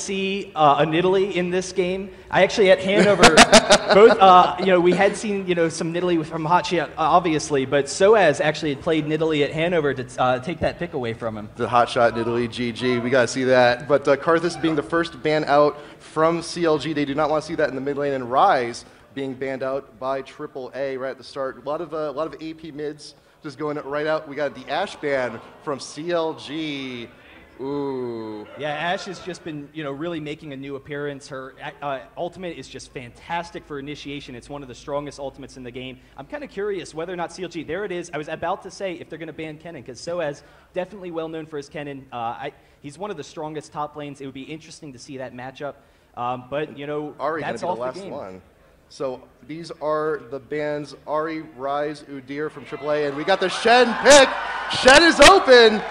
see a Nidalee in this game. I actually at Hanover, both we had seen some Nidalee from Hotshot, obviously, but Soaz actually had played Nidalee at Hanover to take that pick away from him. The Hotshot Nidalee GG, we gotta see that. But Karthus being the first ban out from CLG, they do not want to see that in the mid lane, and Rise being banned out by AAA right at the start. A lot of AP mids just going right out. We got the Ashe ban from CLG. Ooh. Yeah, Ashe has just been, really making a new appearance. Her ultimate is just fantastic for initiation. It's one of the strongest ultimates in the game. I'm kind of curious whether or not CLG, there it is. I was about to say if they're going to ban Kennen, because Soaz, definitely well known for his Kennen. He's one of the strongest top lanes. It would be interesting to see that matchup. But, Ari that's gonna be off the last the game. one. So these are the bans: Ari, Rise, Udyr from AAA, and we got the Shen pick. Shen is open.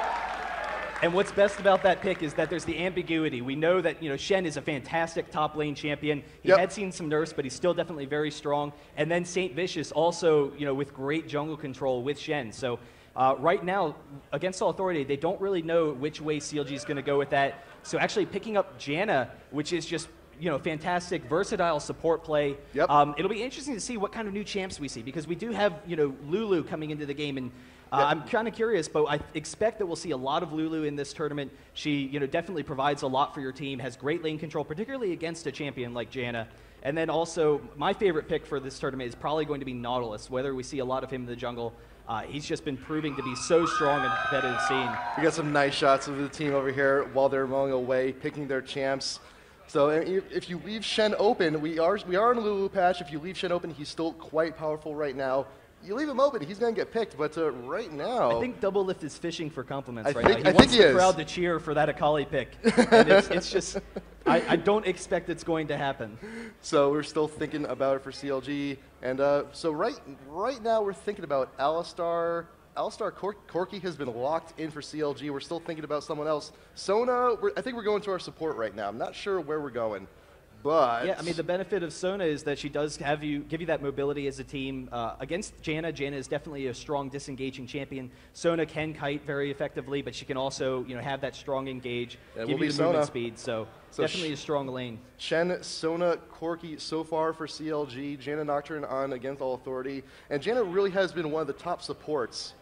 And what's best about that pick is that there's the ambiguity. We know that Shen is a fantastic top lane champion. He had seen some nerfs, but he's still definitely very strong. And then Saint Vicious also, with great jungle control with Shen. So right now, against All Authority, they don't really know which way CLG is going to go with that. So actually picking up Janna, which is just fantastic, versatile support play. It'll be interesting to see what kind of new champs we see, because we do have Lulu coming into the game, and I'm kind of curious, but I expect that we'll see a lot of Lulu in this tournament. She, definitely provides a lot for your team, has great lane control, particularly against a champion like Janna. And then also, my favorite pick for this tournament is probably going to be Nautilus, whether we see a lot of him in the jungle. He's just been proving to be so strong in the competitive scene. We got some nice shots of the team over here while they're rolling away, picking their champs. So if you leave Shen open, we are in a Lulu patch. If you leave Shen open, he's still quite powerful right now. You leave him open, he's going to get picked, but right now... I think Double Lift is fishing for compliments right now. He wants the crowd to cheer for that Akali pick. And it's just... I don't expect it's going to happen. So we're still thinking about it for CLG. And so right now we're thinking about Alistar. Alistar Corki has been locked in for CLG. We're still thinking about someone else. Sona, I think we're going to our support right now. I'm not sure where we're going. But yeah, I mean, the benefit of Sona is that she does give you that mobility as a team. Against Janna, Janna is definitely a strong disengaging champion. Sona can kite very effectively, but she can also have that strong engage, give you the movement speed. So definitely a strong lane. Shen, Sona, Corki so far for CLG. Janna Nocturne on against All Authority, and Janna really has been one of the top supports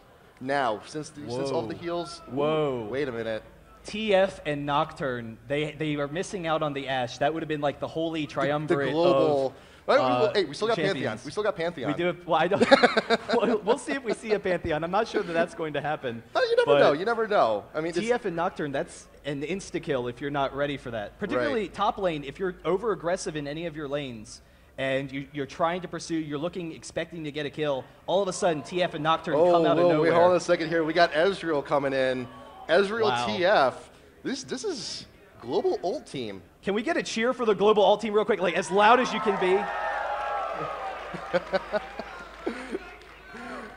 now since all the heals. Whoa! Wait a minute. TF and Nocturne, they are missing out on the Ashe. That would have been like the holy triumvirate the global. Hey, we still got champions. Pantheon. We still got Pantheon. We do. Well, I don't. We'll see if we see a Pantheon. I'm not sure that that's going to happen. You never know. You never know. I mean, TF and Nocturne, that's an insta kill if you're not ready for that. Particularly top lane, if you're over aggressive in any of your lanes and you're trying to pursue, expecting to get a kill. All of a sudden, TF and Nocturne come out of nowhere. Wait, hold on a second here. We got Ezreal coming in. Ezreal TF. This is global ult team. Can we get a cheer for the global ult team real quick, like as loud as you can be?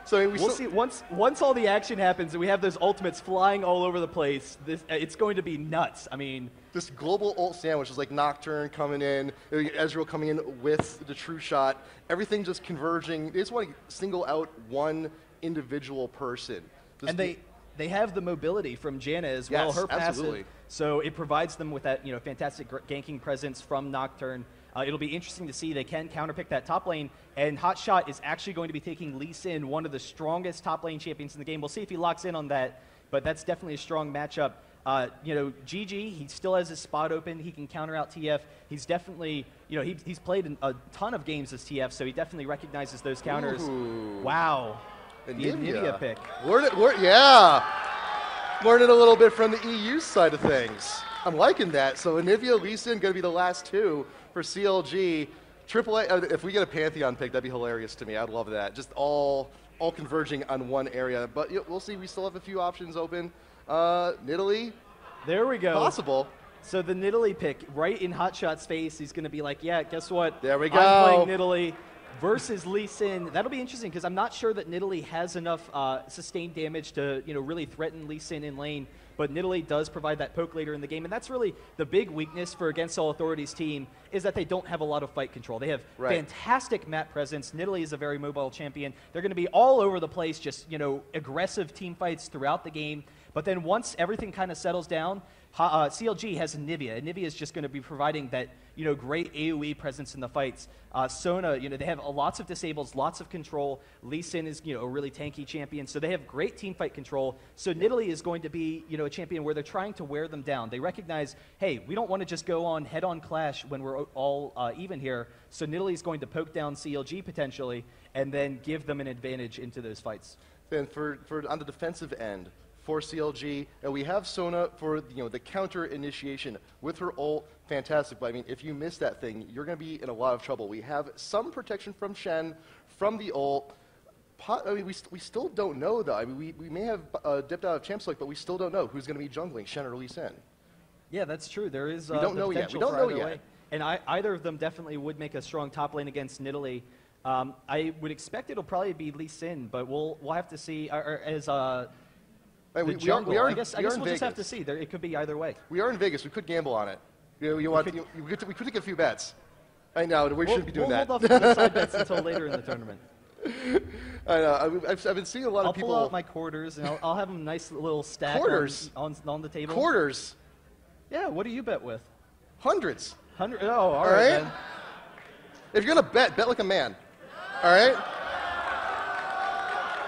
So I mean, we'll see once all the action happens and we have those ultimates flying all over the place. It's going to be nuts. I mean, this global ult sandwich is like Nocturne coming in, Ezreal coming in with the true shot. Everything just converging. They just want to single out one individual person. And they have the mobility from Janna as well, yes, her passive. Absolutely. So it provides them with that fantastic ganking presence from Nocturne. It'll be interesting to see. They can counterpick that top lane, and Hotshot is actually going to be taking Lee Sin, one of the strongest top lane champions in the game. We'll see if he locks in on that, but that's definitely a strong matchup. GG, he still has his spot open. He can counter out TF. He's definitely, he's played a ton of games as TF, so he definitely recognizes those counters. Ooh. Wow. The Anivia pick. Learning a little bit from the EU side of things. I'm liking that. So Anivia, Lee Sin going to be the last two for CLG. AAA, if we get a Pantheon pick, that'd be hilarious to me. I'd love that. Just all converging on one area. But we'll see. We still have a few options open. Nidalee. There we go. Possible. So the Nidalee pick, right in Hotshot's face, he's going to be like, yeah, guess what? There we go. I'm playing Nidalee versus Lee Sin. That'll be interesting because I'm not sure that Nidalee has enough sustained damage to really threaten Lee Sin in lane. But Nidalee does provide that poke later in the game, and that's really the big weakness for Against All Authority's team is that they don't have a lot of fight control. They have fantastic map presence. Nidalee is a very mobile champion. They're going to be all over the place, just aggressive team fights throughout the game. But then once everything kind of settles down, CLG has Anivia. Anivia is just going to be providing that, great AoE presence in the fights. Sona, they have lots of disables, lots of control. Lee Sin is, a really tanky champion, so they have great team fight control. So Nidalee is going to be, a champion where they're trying to wear them down. They recognize, hey, we don't want to just go on head-on clash when we're all even here. So Nidalee is going to poke down CLG potentially, and then give them an advantage into those fights. Then for on the defensive end, for CLG, and we have Sona for the counter initiation with her ult, fantastic. But I mean, if you miss that thing, you're going to be in a lot of trouble. We have some protection from Shen, from the ult. I mean, we still don't know though. I mean, we may have dipped out of Champ Select, but we still don't know who's going to be jungling, Shen or Lee Sin. Yeah, that's true. There is. We don't know yet. We don't know yet. And either of them definitely would make a strong top lane against Nidalee. I would expect it'll probably be Lee Sin, but we'll have to see. We are I guess we'll just have to see. It could be either way. We are in Vegas. We could gamble on it. We could take a few bets. I know. We shouldn't be doing that. We'll hold off the side bets until later in the tournament. I know. I've been seeing a lot of people. I'll pull out my quarters and I'll have a nice little stack on the table. Quarters? Yeah. What do you bet with? Hundreds. Oh, all right. Then. If you're gonna bet like a man. All right.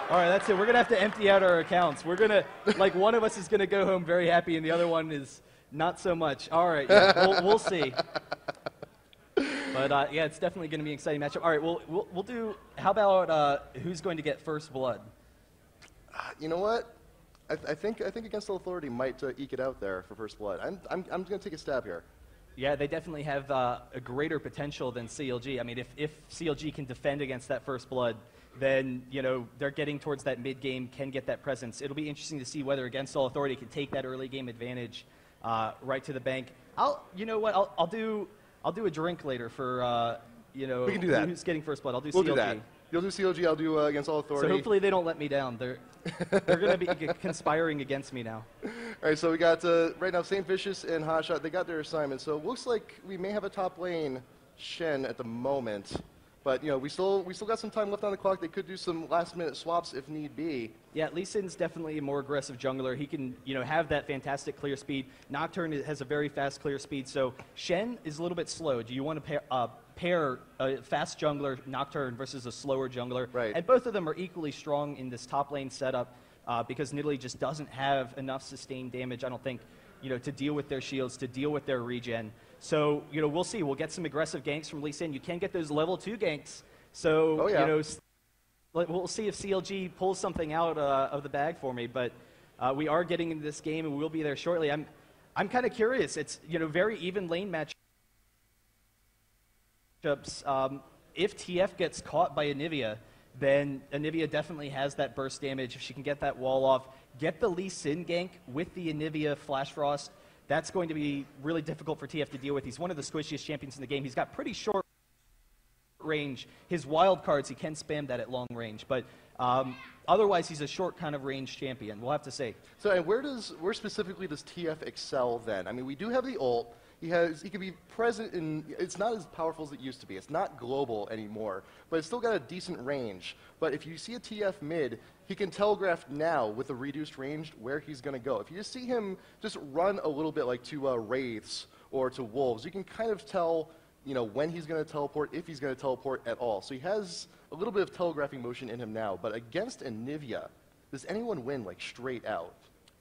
All right, that's it. We're going to have to empty out our accounts. We're going to, one of us is going to go home very happy and the other one is not so much. All right, yeah, we'll see. But, yeah, it's definitely going to be an exciting matchup. All right, we'll do, how about who's going to get first blood? You know what? I think Against All Authority might eke it out there for first blood. I'm going to take a stab here. Yeah, they definitely have a greater potential than CLG. I mean, if CLG can defend against that first blood, then, they're getting towards that mid-game, can get that presence. It'll be interesting to see whether Against All Authority can take that early game advantage right to the bank. You know what, I'll do a drink later for, we can do that. Who's getting first blood. I'll do CLG. We'll do that. You'll do CLG, I'll do Against All Authority. So hopefully they don't let me down. They're going to be conspiring against me now. All right, so we got, right now, St. Vicious and Hotshot, they got their assignment. So it looks like we may have a top lane Shen at the moment. But, we still got some time left on the clock. They could do some last-minute swaps if need be. Yeah, Lee Sin's definitely a more aggressive jungler. He can, have that fantastic clear speed. Nocturne has a very fast clear speed. So Shen is a little bit slow. Do you want to pair a fast jungler, Nocturne, versus a slower jungler? Right. And both of them are equally strong in this top lane setup because Nidalee just doesn't have enough sustained damage, I don't think, to deal with their shields, to deal with their regen. So, we'll see. We'll get some aggressive ganks from Lee Sin. You can get those level 2 ganks. So, we'll see if CLG pulls something out of the bag for me. But we are getting into this game, and we'll be there shortly. I'm kind of curious. It's, very even lane matchups. If TF gets caught by Anivia, then Anivia definitely has that burst damage. If she can get that wall off, get the Lee Sin gank with the Anivia Flash Frost, that's going to be really difficult for TF to deal with. He's one of the squishiest champions in the game. He's got pretty short range. His wild cards, he can spam that at long range. But otherwise, he's a short kind of range champion, we'll have to say. So and where specifically does TF excel then? I mean, we do have the ult. He can be present in, it's not as powerful as it used to be. It's not global anymore, but it's still got a decent range. But if you see a TF mid, he can telegraph now with a reduced range where he's going to go. If you just see him just run a little bit like to Wraiths or to Wolves, you can kind of tell, when he's going to teleport, if he's going to teleport at all. So he has a little bit of telegraphing motion in him now. But against Anivia, does anyone win straight out?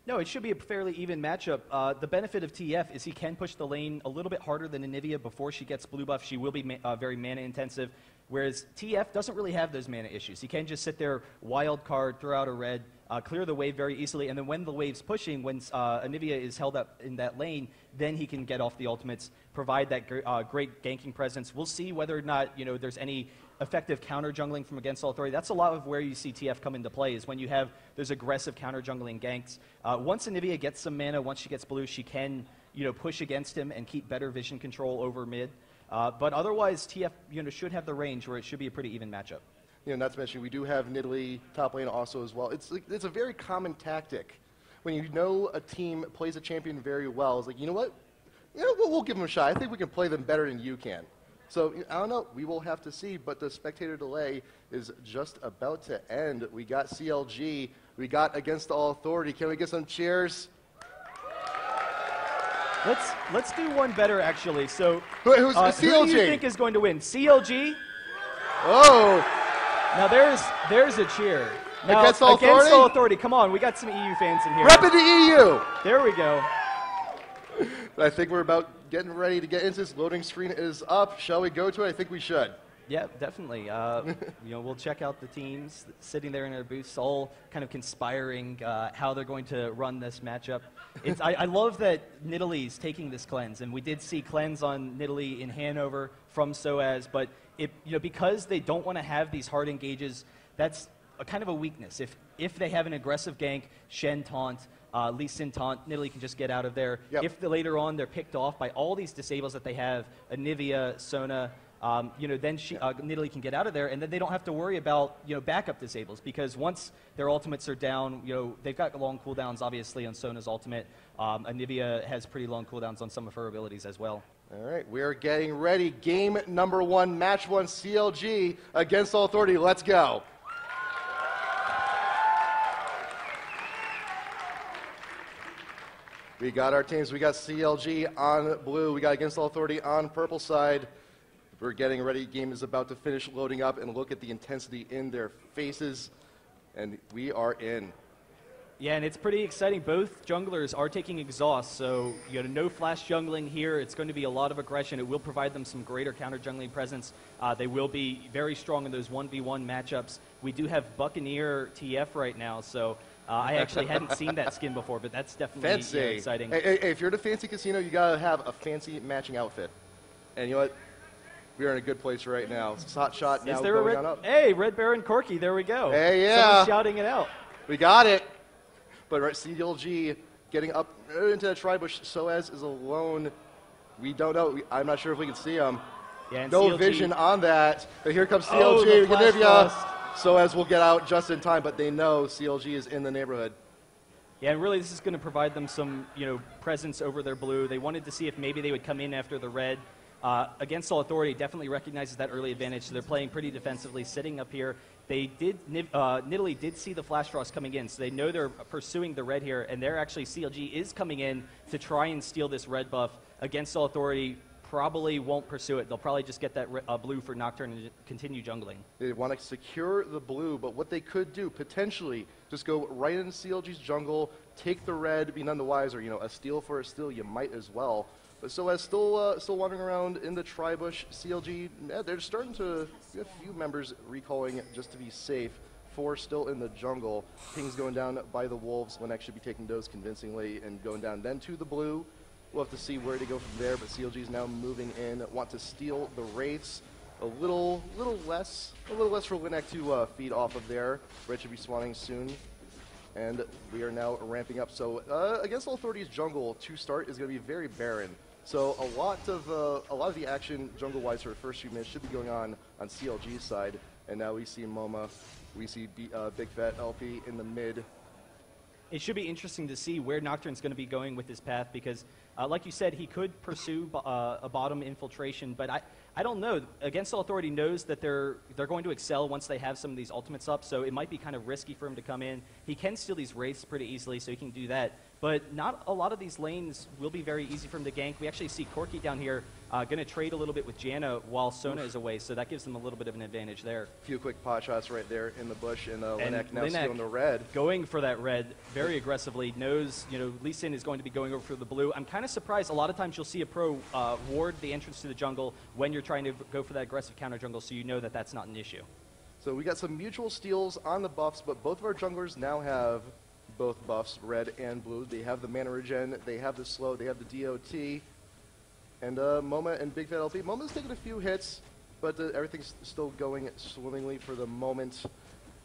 No, it should be a fairly even matchup. The benefit of TF is he can push the lane a little bit harder than Anivia before she gets blue buff. She will be very mana intensive, whereas TF doesn't really have those mana issues. He can just sit there, wild card, throw out a red, clear the wave very easily, and then when the wave's pushing, when Anivia is held up in that lane, then he can get off the ultimates, provide that great ganking presence. We'll see whether or not there's any effective counter jungling from Against All Authority. That's a lot of where you see TF come into play, is when you have those aggressive counter jungling ganks. Once Anivia gets some mana, once she gets blue, she can push against him and keep better vision control over mid. But otherwise, TF should have the range where it should be a pretty even matchup. Not to mention, we do have Nidalee top lane also as well. It's a very common tactic. When a team plays a champion very well, it's like, you know what? We'll give them a shot. I think we can play them better than you can. So, I don't know. We will have to see, but the spectator delay is just about to end. We got CLG. We got Against All Authority. Can we get some cheers? Let's do one better, actually. So, Who's who CLG? do you think is going to win? CLG? Oh, Now there's a cheer. Now, Against All Authority? All Authority. Come on, we got some EU fans in here. repping the EU. There we go. I think we're about getting ready to get into this. Loading screen is up. Shall we go to it? I think we should. Yeah, definitely. We'll check out the teams sitting there in their booths, all kind of conspiring how they're going to run this matchup. I love that Nidalee is taking this cleanse, and we did see cleanse on Nidalee in Hanover from SOAS, but because they don't want to have these hard engages, that's a kind of a weakness. If they have an aggressive gank, Shen taunt, Lee Sin taunt, Nidalee can just get out of there. Yep. If later on they're picked off by all these disables that they have, Anivia, Sona, then Nidalee can get out of there, and then they don't have to worry about backup disables, because once their ultimates are down, they've got long cooldowns obviously on Sona's ultimate. Anivia has pretty long cooldowns on some of her abilities as well. All right, we're getting ready. Game number 1, match 1, CLG against All Authority. Let's go. We got our teams. We got CLG on blue. We got Against All Authority on purple side. We're getting ready. Game is about to finish loading up, and look at the intensity in their faces. And we are in. Yeah, and it's pretty exciting. Both junglers are taking exhaust, so no flash jungling here. It's going to be a lot of aggression. It will provide them some greater counter jungling presence. They will be very strong in those 1v1 matchups. We do have Buccaneer TF right now, so I actually hadn't seen that skin before, but that's definitely exciting. Hey, if you're at a fancy casino, you gotta have a fancy matching outfit. And you know what? We are in a good place right now. It's hot shot now going on up. Hey, Red Baron Corky, there we go. Hey, yeah. Someone's shouting it out. We got it. But right, CLG getting up into the tri-bush. SOAS is alone. We don't know. I'm not sure if we can see him. Yeah, no CLG, vision on that. But here comes Oh, CLG. the flash frost. SOAS will get out just in time, but they know CLG is in the neighborhood. Yeah, and really this is going to provide them some presence over their blue. They wanted to see if maybe they would come in after the red. Against All Authority definitely recognizes that early advantage, so they're playing pretty defensively, sitting up here. They did, Nidalee did see the Flash Frost coming in, so they know they're pursuing the red here, and they're actually, CLG is coming in to try and steal this red buff. Against All Authority, probably won't pursue it. They'll probably just get that blue for Nocturne and continue jungling. They want to secure the blue, but what they could do, potentially, just go right into CLG's jungle, take the red, be none the wiser. A steal for a steal, you might as well. But SOAS still wandering around in the tri-bush. CLG, they're starting to get a few members recalling just to be safe. 4 still in the jungle. Ping's going down by the Wolves. Linex should be taking those convincingly and going down then to the blue. We'll have to see where to go from there, but CLG is now moving in, want to steal the Wraiths. A little less for Linex to feed off of there. Red should be spawning soon. And we are now ramping up. So against All Authority's jungle to start is going to be very barren. So a lot of the action jungle-wise for the first few minutes should be going on CLG's side. And now we see MoMA, we see Big Fat LP in the mid. It should be interesting to see where Nocturne's going to be going with his path, because like you said, he could pursue a bottom infiltration, but I don't know. Against All Authority knows that they're going to excel once they have some of these ultimates up, so it might be kind of risky for him to come in. He can steal these Wraiths pretty easily, so he can do that. But not a lot of these lanes will be very easy for him to gank. We actually see Corky down here going to trade a little bit with Janna while Sona is away, so that gives them a little bit of an advantage there. A few quick pot shots right there in the bush, and Linex now stealing the red. Going for that red very aggressively, knows, Lee Sin is going to be going over for the blue. I'm kind of surprised. A lot of times you'll see a pro ward the entrance to the jungle when you're trying to go for that aggressive counter jungle, so you know that that's not an issue. So we got some mutual steals on the buffs, but both of our junglers now have both buffs, red and blue. They have the mana regen, they have the slow, they have the DOT, and MoMA and Big Fat LP. MoMA's taking a few hits, but everything's still going swimmingly for the moment.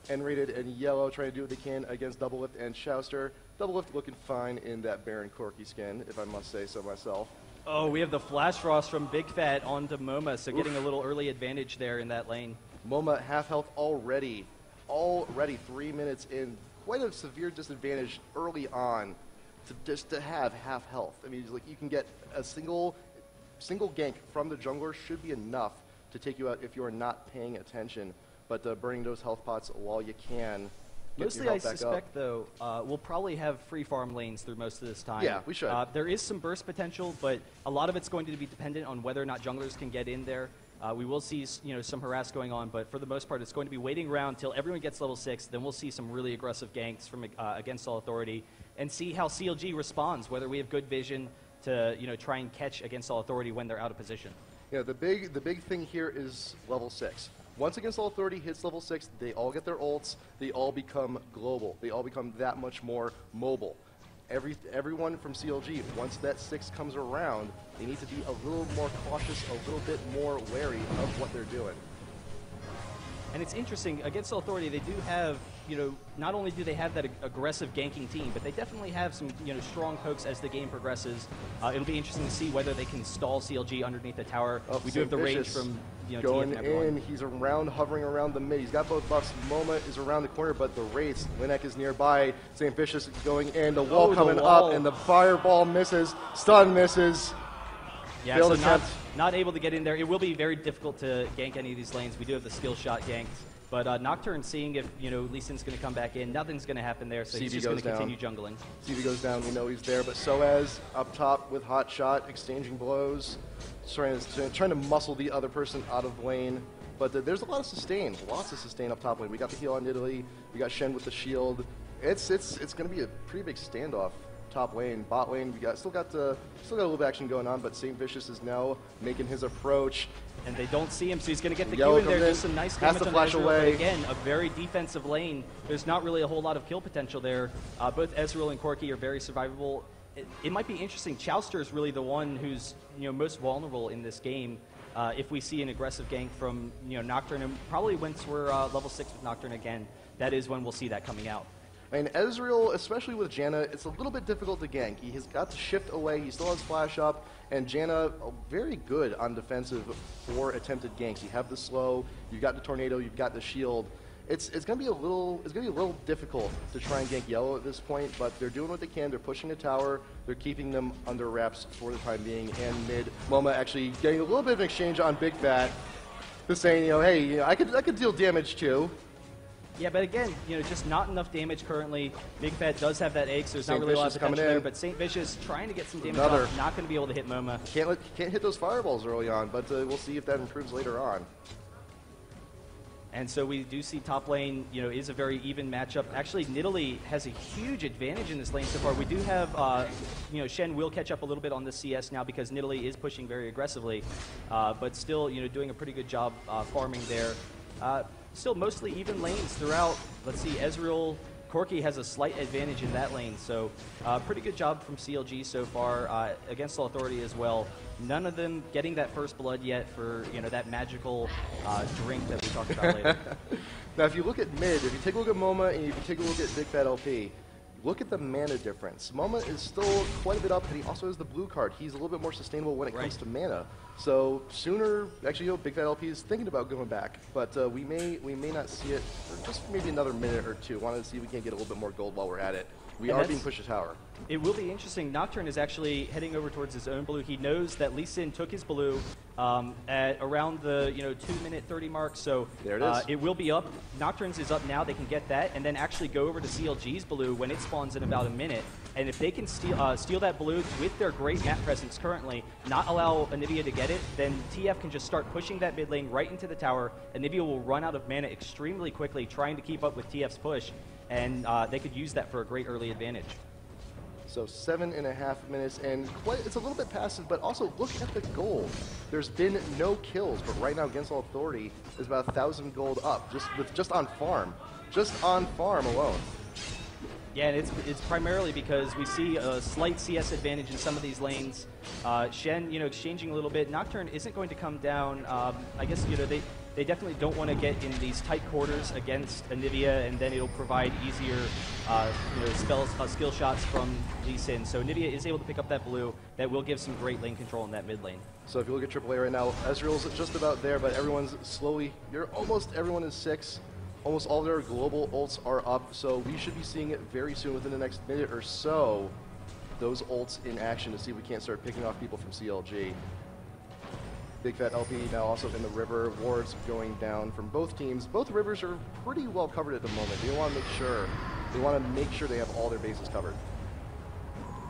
N-rated and yellow trying to do what they can against Double Lift and Chouster. Double Lift looking fine in that Baron Corky skin, if I must say so myself. Oh, we have the Flash Frost from Big Fat onto MoMA, so getting a little early advantage there in that lane. MoMA half health already 3 minutes in. Quite a severe disadvantage early on to have half health. I mean, like, you can get a single gank from the jungler should be enough to take you out if you are not paying attention. But burning those health pots while you can. Mostly, I suspect, though, we'll probably have free farm lanes through most of this time. Yeah, we should. There is some burst potential, but a lot of it's going to be dependent on whether or not junglers can get in there. We will see some harass going on, but for the most part, it's going to be waiting around until everyone gets level 6. Then we'll see some really aggressive ganks from Against All Authority and see how CLG responds, whether we have good vision to try and catch Against All Authority when they're out of position. Yeah, the big thing here is level 6. Once Against All Authority hits level 6, they all get their ults, they all become global. They all become that much more mobile. Everyone from CLG, once that 6 comes around, they need to be a little more cautious, a little bit more wary of what they're doing. And it's interesting, Against All Authority, they do have, not only do they have that aggressive ganking team, but they definitely have some, strong pokes as the game progresses. It'll be interesting to see whether they can stall CLG underneath the tower. We do have the range from, going TF and everyone. in, he's hovering around the mid. He's got both buffs. Moma is around the corner, but the Wraiths, Linek is nearby. St. Vicious going in, the wall coming up, and the fireball misses. Stun misses. Yeah, so not able to get in there. It will be very difficult to gank any of these lanes. We do have the skill shot ganks. But Nocturne seeing if, Lee Sin's going to come back in. Nothing's going to happen there, so he's just going to continue jungling. CV goes down, we know he's there, but Soaz up top with hot shot, exchanging blows, trying to muscle the other person out of lane. But there's a lot of sustain, lots of sustain up top lane. We got the heal on Italy, we got Shen with the shield. It's going to be a pretty big standoff. Top lane, bot lane, we still got a little bit of action going on, but St. Vicious is now making his approach. And they don't see him, so he's going to get the Q in there. Just some nice damage on flash Ezreal, away. But again, a very defensive lane. There's not really a whole lot of kill potential there. Both Ezreal and Corki are very survivable. It might be interesting. Chowster is really the one who's most vulnerable in this game. If we see an aggressive gank from Nocturne, and probably once we're level 6 with Nocturne again, that is when we'll see that coming out. And Ezreal, especially with Janna, it's a little bit difficult to gank. He has got to shift away, he still has flash up, and Janna very good on defensive for attempted ganks. You have the slow, you've got the tornado, you've got the shield. It's going to be a little difficult to try and gank Yellow at this point, but they're doing what they can. They're pushing the tower, they're keeping them under wraps for the time being, and mid. Moma actually getting a little bit of an exchange on Big Fat, just saying, hey, I could deal damage too. Yeah, but again, just not enough damage currently. Big Fat does have that egg, so there's not really a lot of potential there. But St. Vicious trying to get some damage off, not going to be able to hit Moma. Can't hit those fireballs early on, but we'll see if that improves later on. And so we do see top lane, is a very even matchup. Actually, Nidalee has a huge advantage in this lane so far. We do have, Shen will catch up a little bit on the CS now because Nidalee is pushing very aggressively, but still, doing a pretty good job farming there. Still mostly even lanes throughout. Let's see, Ezreal, Corki has a slight advantage in that lane, so pretty good job from CLG so far. Against All Authority as well. None of them getting that first blood yet for that magical drink that we talked about later. Now, if you look at mid, if you take a look at Moma and if you take a look at Big Fat LP, look at the mana difference. Moma is still quite a bit up, but he also has the blue card. He's a little bit more sustainable when it comes to mana. So sooner, actually, Big Fat LP is thinking about going back, but we may not see it for just maybe another minute or two. Wanted to see if we can get a little bit more gold while we're at it. We are being pushed to tower. It will be interesting. Nocturne is actually heading over towards his own blue. He knows that Lee Sin took his blue at around the 2-minute 30 mark. So there it is. It will be up. Nocturne's is up now. They can get that, and then actually go over to CLG's blue when it spawns in about a minute. And if they can steal that blue with their great map presence currently, not allow Anivia to get it, then TF can just start pushing that mid lane right into the tower. Anivia will run out of mana extremely quickly, trying to keep up with TF's push. And they could use that for a great early advantage. So 7.5 minutes, and it's a little bit passive, but also look at the gold. There's been no kills, but right now Against All Authority is about 1,000 gold up, just on farm alone. Yeah, and it's primarily because we see a slight CS advantage in some of these lanes. Shen, exchanging a little bit. Nocturne isn't going to come down. I guess, they definitely don't want to get in these tight quarters against Anivia, and then it'll provide easier, skill shots from Lee Sin. So Anivia is able to pick up that blue. That will give some great lane control in that mid lane. So if you look at AAA right now, Ezreal's just about there, but everyone's slowly. Almost everyone is 6. Almost all their global ults are up, so we should be seeing it very soon within the next minute or so. Those ults in action to see if we can't start picking off people from CLG. Big Fat LP now also in the river. Wards going down from both teams. Both rivers are pretty well covered at the moment. They want to make sure they have all their bases covered.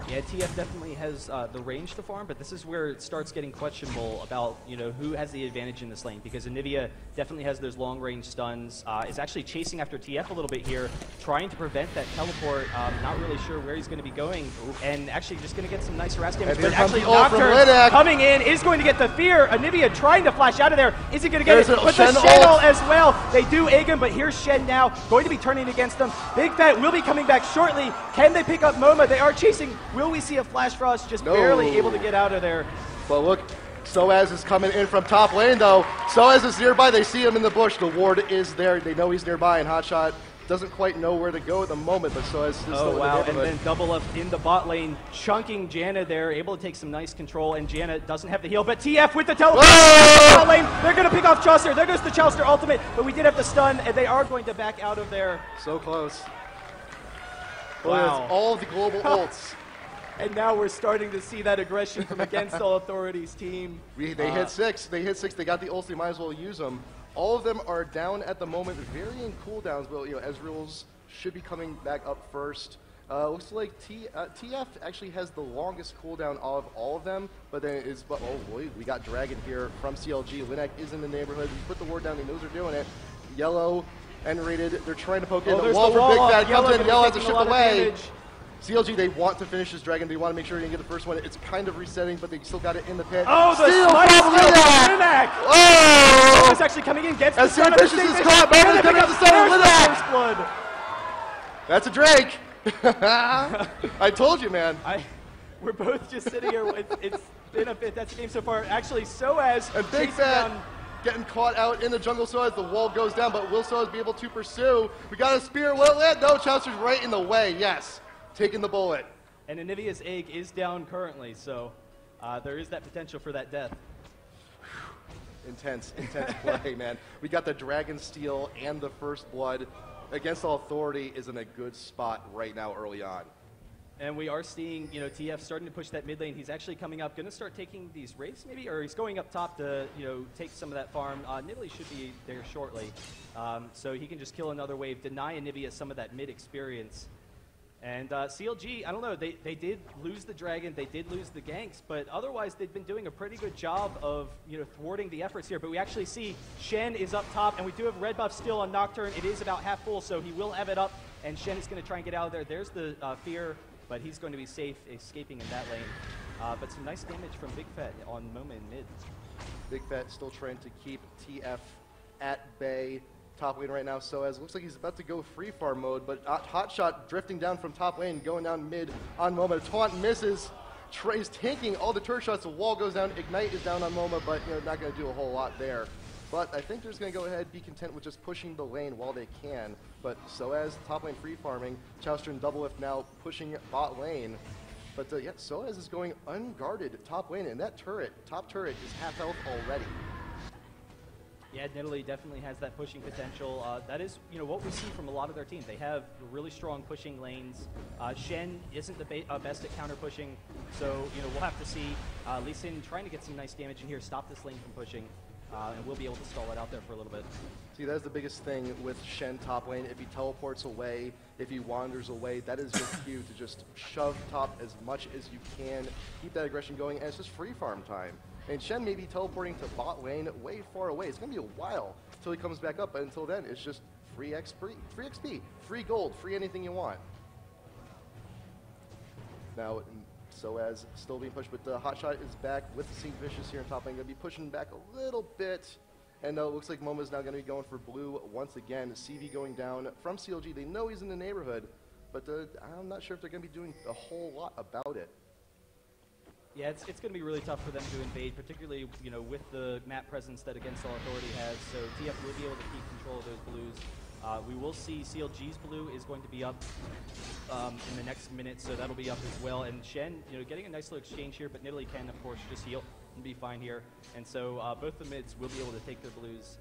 Yeah, TF definitely has the range to farm, but this is where it starts getting questionable about, who has the advantage in this lane, because Anivia definitely has those long-range stuns, is actually chasing after TF a little bit here, trying to prevent that teleport, not really sure where he's going to be going, and actually just going to get some nice harass damage, but actually Nocturne coming in is going to get the fear. Anivia trying to flash out of there, is he going to get it? But the Shen ult as well. They do egg him, but here's Shen now, going to be turning against them. Big Fat will be coming back shortly. Can they pick up MoMA? They are chasing. Will we see a Flash Frost just barely able to get out of there? But look, Soaz is coming in from top lane though. Soaz is nearby, they see him in the bush. The ward is there, they know he's nearby, and Hotshot doesn't quite know where to go at the moment, but Soaz is still in the neighborhood. And then double up in the bot lane, chunking Janna there, able to take some nice control, and Janna doesn't have the heal, but TF with the teleport. Bot lane, they're going to pick off Chaucer. There goes the Chaucer ultimate, but we did have the stun, and they are going to back out of there. So close. Wow. Well, all of the global ults. And now we're starting to see that aggression from Against All Authorities team. They hit six. They got the ults. They might as well use them. All of them are down at the moment, varying cooldowns. But Ezreal's should be coming back up first. Looks like TF actually has the longest cooldown of all of them. But then oh boy, we got Dragon here from CLG. Linek is in the neighborhood. He put the ward down. He knows they're doing it. Yellow, N-rated. They're trying to poke in. The wall for Big Fat comes in. Yellow has to shift away. CLG, they want to finish this Dragon. They want to make sure they can get the first one. It's kind of resetting, but they still got it in the pit. Oh, the slice from Linek! Oh! It's actually coming in, gets the stun. As Vicious is caught, Bowman's coming to the stun of Linek! Blood. That's a Drake! I told you, man. We're both just sitting here. It's been a bit. That's the game so far. Actually, Soaz and Big Fat getting caught out in the jungle. Soaz, the wall goes down, but will Soaz be able to pursue? We got a spear. Will it land? No, Chaucer's right in the way. Yes. Taking the bullet. And Anivia's egg is down currently, so there is that potential for that death. Intense play, man. We got the Dragon Steel and the First Blood. Against All Authority is in a good spot right now early on. And we are seeing, TF starting to push that mid lane. He's actually coming up, going to start taking these wraiths maybe, or he's going up top to, take some of that farm. Nidalee should be there shortly, so he can just kill another wave, deny Anivia some of that mid experience. And CLG, I don't know, they did lose the Dragon, they did lose the ganks, but otherwise they've been doing a pretty good job of, thwarting the efforts here. But we actually see Shen is up top, and we do have red buff still on Nocturne. It is about half full, so he will have it up, and Shen is going to try and get out of there. There's the fear, but he's going to be safe escaping in that lane. But some nice damage from Big Fat on MoMA in mid. Big Fat still trying to keep TF at bay. Top lane right now, Soaz looks like he's about to go free farm mode, but Hotshot drifting down from top lane, going down mid on MoMA. Taunt misses. Trey's tanking all the turret shots. The wall goes down. Ignite is down on MoMA, but not going to do a whole lot there. But I think they're just going to go ahead, be content with just pushing the lane while they can. But Soaz top lane free farming. Chaucer and Double Lift now pushing bot lane. But yeah, Soaz is going unguarded top lane, and that top turret is half health already. Yeah, Nidalee definitely has that pushing potential. That is, what we see from a lot of their teams. They have really strong pushing lanes. Shen isn't the best at counter pushing, so we'll have to see. Lee Sin trying to get some nice damage in here, stop this lane from pushing, and we'll be able to stall it out there for a little bit. See, that's the biggest thing with Shen top lane. If he teleports away, if he wanders away, that is your cue to just shove top as much as you can, keep that aggression going, and it's just free farm time. And Shen may be teleporting to bot lane way far away. It's going to be a while until he comes back up, but until then, it's just free XP, free gold, free anything you want. Now, Soaz still being pushed, but the Hotshot is back with the Saint Vicious here in top lane. Going to be pushing back a little bit. And it looks like MoMA's now going to be going for blue once again. CV going down from CLG. They know he's in the neighborhood, but I'm not sure if they're going to be doing a whole lot about it. Yeah, it's going to be really tough for them to invade, particularly with the map presence that Against All Authority has. So TF will be able to keep control of those blues. We will see CLG's blue is going to be up in the next minute, so that'll be up as well. And Shen, getting a nice little exchange here, but Nidalee can, of course, just heal and be fine here. And so both the mids will be able to take their blues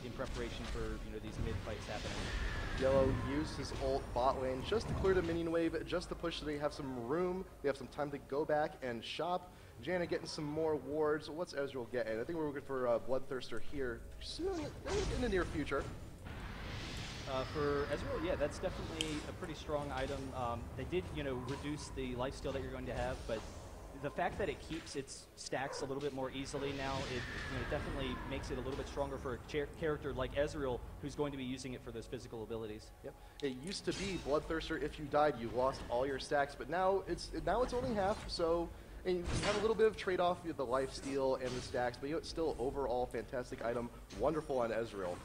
in preparation for these mid fights happening. Yellow used his ult bot lane just to clear the minion wave, just to push so they have some room, they have some time to go back and shop. Janet getting some more wards. What's Ezreal getting? I think we're looking for Bloodthirster here soon, in the near future. For Ezreal, yeah, that's definitely a pretty strong item. They did, reduce the lifesteal that you're going to have, but the fact that it keeps its stacks a little bit more easily now, it definitely makes it a little bit stronger for a character like Ezreal, who's going to be using it for those physical abilities. Yep. It used to be Bloodthirster. If you died, you lost all your stacks, but now it's only half. So. And you have a little bit of trade-off with the lifesteal and the stacks, but it's still overall fantastic item, wonderful on Ezreal.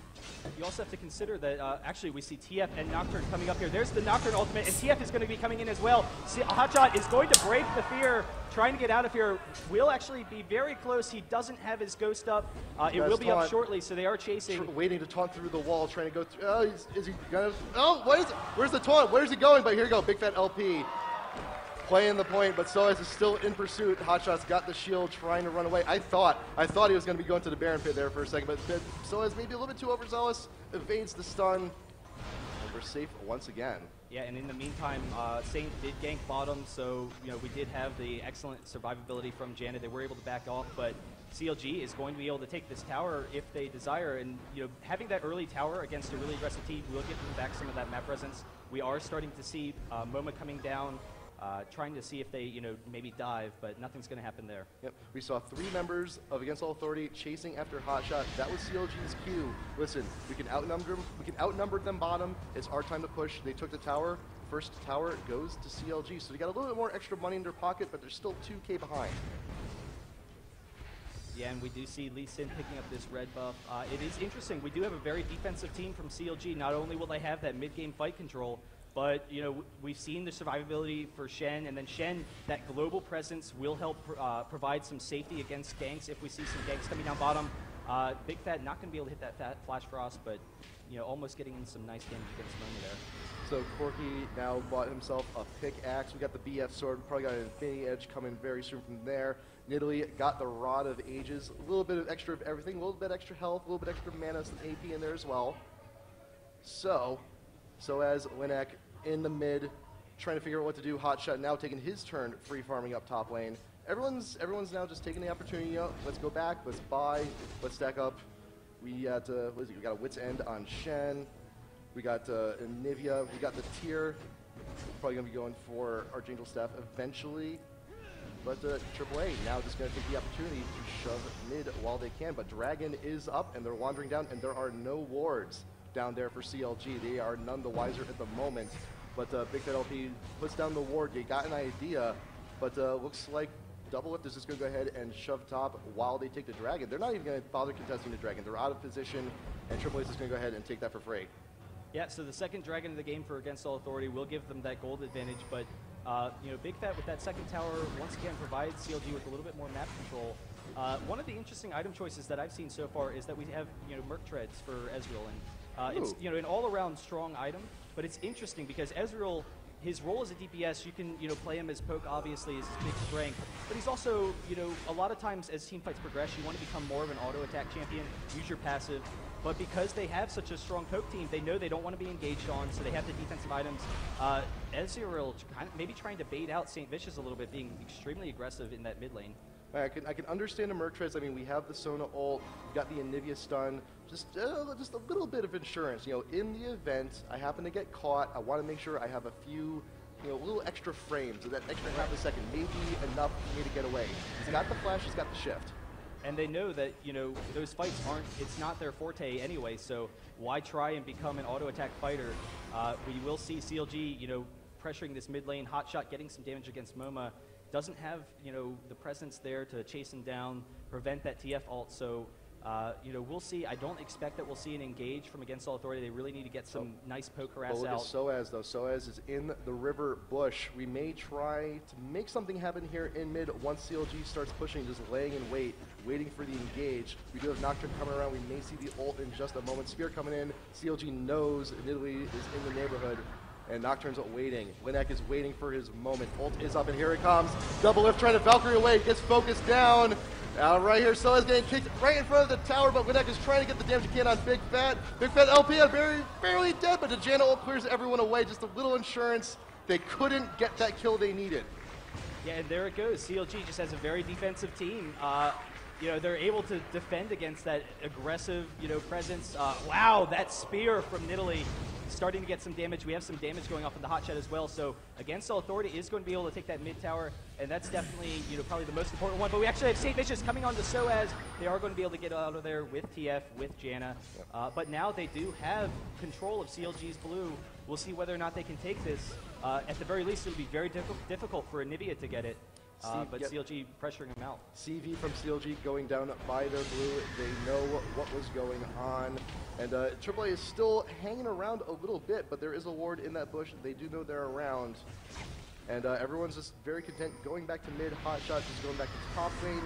You also have to consider that actually we see TF and Nocturne coming up here. There's the Nocturne ultimate, and TF is going to be coming in as well. See, Hotshot is going to break the fear, trying to get out of here. Will actually be very close. He doesn't have his ghost up. It will be up shortly, so they are chasing. Waiting to taunt through the wall, trying to go through. Oh, is he gonna? Oh, what is it? Where's the taunt? Where's he going? But here you go, Big Fat LP. Playing the point, but Soaz is still in pursuit. Hotshot's got the shield, trying to run away. I thought he was going to be going to the Baron pit there for a second, but Soaz maybe a little bit too overzealous, evades the stun, and we're safe once again. Yeah, and in the meantime, Saint did gank bottom, so we did have the excellent survivability from Janet. They were able to back off, but CLG is going to be able to take this tower if they desire, and having that early tower against a really aggressive team will get them back some of that map presence. We are starting to see MoMA coming down. Trying to see if they, maybe dive, but nothing's going to happen there. Yep. We saw 3 members of Against All Authority chasing after Hotshot. That was CLG's cue. Listen, we can outnumber them. We can outnumber them bottom. It's our time to push. They took the tower. First tower goes to CLG. So they got a little bit more extra money in their pocket, but they're still 2K behind. Yeah, and we do see Lee Sin picking up this red buff. It is interesting. We do have a very defensive team from CLG. Not only will they have that mid-game fight control, but, we've seen the survivability for Shen, and then Shen, that global presence will help provide some safety against ganks if we see some ganks coming down bottom. Big Fat not going to be able to hit that Flash Frost, but, almost getting some nice damage against MoMA there. So Corky now bought himself a pickaxe. We got the BF sword, probably got an Infinity Edge coming very soon from there. Nidalee got the Rod of Ages, a little bit of extra of everything, a little bit extra health, a little bit extra mana, some AP in there as well. So as Linek in the mid, trying to figure out what to do. Hotshot now taking his turn, free farming up top lane. Everyone's now just taking the opportunity. Let's go back. Let's buy. Let's stack up. We got what is it? We got a Wit's End on Shen. We got Anivia. We got the tier. Probably gonna be going for Archangel Staff eventually. But AAA now just gonna take the opportunity to shove mid while they can. But Dragon is up and they're wandering down, and there are no wards down there for CLG. They are none the wiser at the moment. But Big Fat LP puts down the ward. They got an idea, but looks like Double Lift is just going to go ahead and shove top while they take the Dragon. They're not even going to bother contesting the Dragon. They're out of position, and AAA is just going to go ahead and take that for free. Yeah, so the second Dragon of the game for Against All Authority will give them that gold advantage, but Big Fat with that second tower once again provides CLG with a little bit more map control. One of the interesting item choices that I've seen so far is that we have Merc Treads for Ezreal, and it's an all-around strong item, but it's interesting because Ezreal, his role as a DPS, you can play him as poke, obviously, is his big strength, but he's also a lot of times as team fights progress, you want to become more of an auto attack champion, use your passive. But because they have such a strong poke team, they know they don't want to be engaged on, so they have the defensive items. Ezreal maybe trying to bait out St. Vicious a little bit, being extremely aggressive in that mid lane. I can understand the Merc Treads. I mean, we have the Sona ult, we've got the Anivia stun, just a little bit of insurance. In the event I happen to get caught, I want to make sure I have a few, little extra frames, so that extra half a second may be enough for me to get away. He's got the flash, he's got the shift. And they know that, those fights it's not their forte anyway, so why try and become an auto attack fighter? We will see CLG, pressuring this mid lane, Hotshot getting some damage against MoMA. Doesn't have, the presence there to chase him down, prevent that TF ult, so, we'll see. I don't expect that we'll see an engage from Against All Authority. They really need to get some nice poke harass look out. At Soaz, though. Soaz is in the river bush. We may try to make something happen here in mid once CLG starts pushing, just laying in wait, waiting for the engage. We do have Nocturne coming around. We may see the ult in just a moment. Spear coming in. CLG knows Nidalee is in the neighborhood. And Nocturne's waiting. Linek is waiting for his moment. Ult is up, and here it comes. Double Lift trying to Valkyrie away. Gets focused down. Right here, Soaz getting kicked right in front of the tower, but Linek is trying to get the damage he can on Big Fat. Big Fat LP are barely dead, but the Janna ult clears everyone away. Just a little insurance. They couldn't get that kill they needed. Yeah, and there it goes. CLG just has a very defensive team. You know, they're able to defend against that aggressive, you know, presence. Wow, that spear from Nidalee starting to get some damage. We have some damage going off in the hot shot as well. So Against All Authority is going to be able to take that mid tower, and that's definitely, you know, probably the most important one. But we actually have St. Vicious coming on to Soaz. They are going to be able to get out of there with TF, with Janna. But now they do have control of CLG's blue. We'll see whether or not they can take this. At the very least, it'll be very difficult for Anivia to get it. But CLG pressuring them out. CV from CLG going down by their blue. They know what was going on. And AAA is still hanging around a little bit, but there is a ward in that bush. They do know they're around. And everyone's just very content going back to mid. Hotshot just going back to top lane.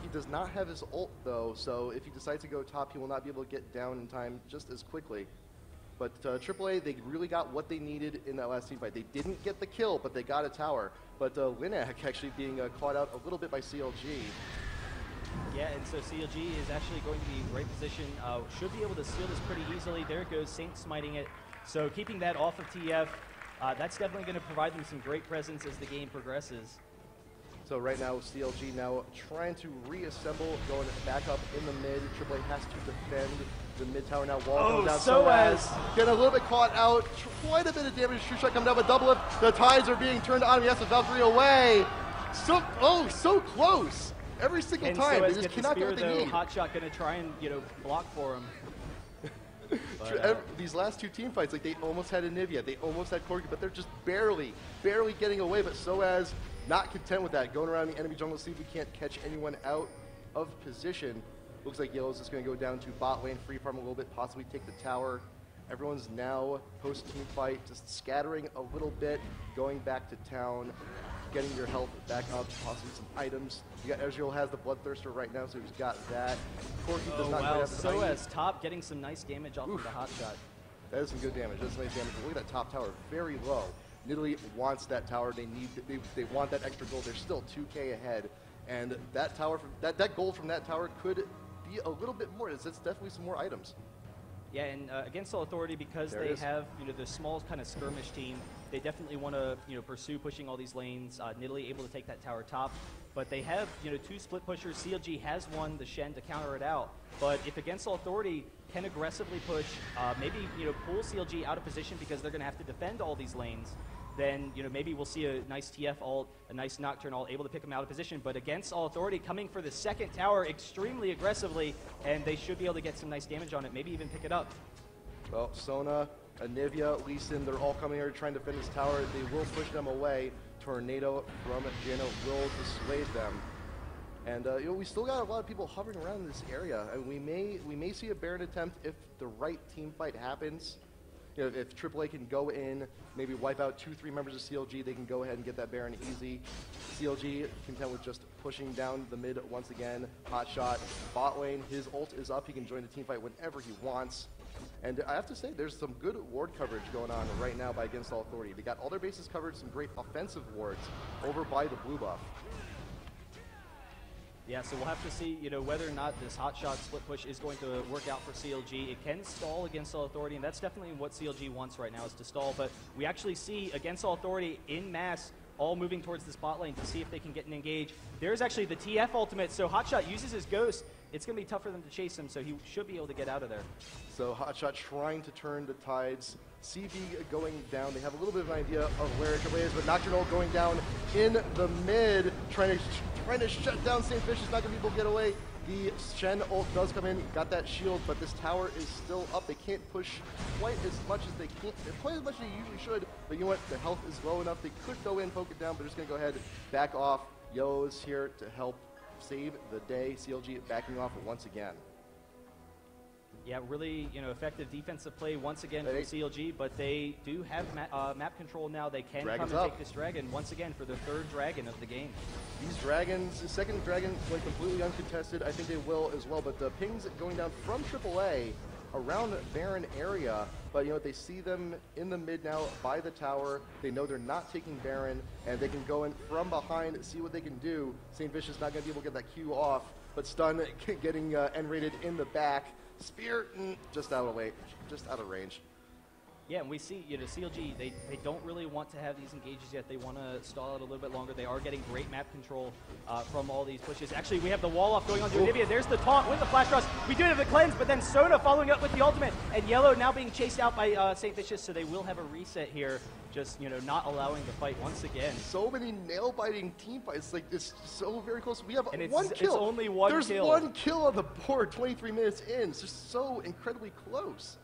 He does not have his ult, though, so if he decides to go top, he will not be able to get down in time just as quickly. But AAA, they really got what they needed in that last team fight. They didn't get the kill, but they got a tower. But Linak actually being caught out a little bit by CLG. Yeah, and so CLG is actually going to be in great position. Should be able to steal this pretty easily. There goes Saint smiting it. So keeping that off of TF, that's definitely going to provide them some great presence as the game progresses. So right now, CLG now trying to reassemble, going back up in the mid. AAA has to defend the mid tower now. Wall going down. Soaz getting a little bit caught out. Quite a bit of damage. True shot coming down with double lift. The tides are being turned on. He has the Valkyrie away. So close. Every single time. They just cannot get what they need. Hotshot going to try and, you know, block for him. But, these last two team fights, like they almost had Anivia, they almost had Corki, but they're just barely getting away. But Soaz not content with that, going around the enemy jungle, see if we can't catch anyone out of position. Looks like Yellow's just going to go down to bot lane, free farm a little bit, possibly take the tower. Everyone's now post-team fight, just scattering a little bit, going back to town, getting your health back up, possibly some items. You got Ezreal has the Bloodthirster right now, so he's got that. Corki does not quite have the Soaz top getting some nice damage off of the hot shot. That is some good damage. That's nice damage. But look at that top tower, very low. Nidalee wants that tower. They want that extra gold. They're still 2K ahead, and that tower, that gold from that tower could be a little bit more. It's definitely some more items. Yeah, and Against All Authority, because they have, you know, the small kind of skirmish team, they definitely want to, you know, pursue pushing all these lanes. Nidalee able to take that tower top, but they have, you know, two split pushers. CLG has one, the Shen, to counter it out. But if Against All Authority can aggressively push, maybe, you know, pull CLG out of position because they're going to have to defend all these lanes, then, you know, maybe we'll see a nice TF ult, a nice Nocturne ult, able to pick them out of position. But Against All Authority coming for the second tower extremely aggressively, and they should be able to get some nice damage on it, maybe even pick it up. Well, Sona, Anivia, Lee Sin, they're all coming here trying to defend this tower. They will push them away. Tornado from Janna will dissuade them. And you know, we still got a lot of people hovering around in this area. And we may see a Baron attempt if the right team fight happens. You know, if AAA can go in, maybe wipe out 2-3 members of CLG, they can go ahead and get that Baron easy. CLG content with just pushing down the mid once again. Hotshot, bot lane, his ult is up. He can join the team fight whenever he wants. And I have to say, there's some good ward coverage going on right now by Against All Authority. They got all their bases covered, some great offensive wards over by the blue buff. Yeah, so we'll have to see, you know, whether or not this hotshot split push is going to work out for CLG. It can stall Against All Authority, and that's definitely what CLG wants right now, is to stall. But we actually see Against All Authority in mass all moving towards this bot lane to see if they can get an engage. There's actually the TF ultimate, so Hotshot uses his ghost. It's going to be tough for them to chase him, so he should be able to get out of there. So Hotshot trying to turn the tides. CV going down. They have a little bit of an idea of where AAA is, but Nocturnal going down in the mid, trying to shut down St. Vicious, not going to be able to get away. The Shen ult does come in, got that shield, but this tower is still up. They can't push quite as much as they usually should, but you know what? The health is low enough. They could go in, poke it down, but they're just going to go ahead, back off. Yellow is here to help save the day. CLG backing off once again. Yeah, really, you know, effective defensive play once again from CLG, but they do have map control now. They can come and take this dragon once again for the third dragon of the game. These dragons, the second dragon, like completely uncontested. I think they will as well, but the pings going down from AAA around Baron area, but you know, they see them in the mid now by the tower. They know they're not taking Baron, and they can go in from behind, see what they can do. St. Vicious not going to be able to get that Q off, but Stun getting N-rated in the back. Spear, just out of range. Yeah, and we see, CLG, they don't really want to have these engages yet. They want to stall out a little bit longer. They are getting great map control from all these pushes. Actually, we have the wall off going on to Anivia. There's the taunt with the flash rush. We do have the cleanse, but then Sona following up with the ultimate. And Yellow now being chased out by St. Vicious, so they will have a reset here. Just, not allowing the fight once again. So many nail-biting team fights. Like, it's so very close. We have and one kill. It's only one There's kill. one kill on the board 23 minutes in. It's just so incredibly close.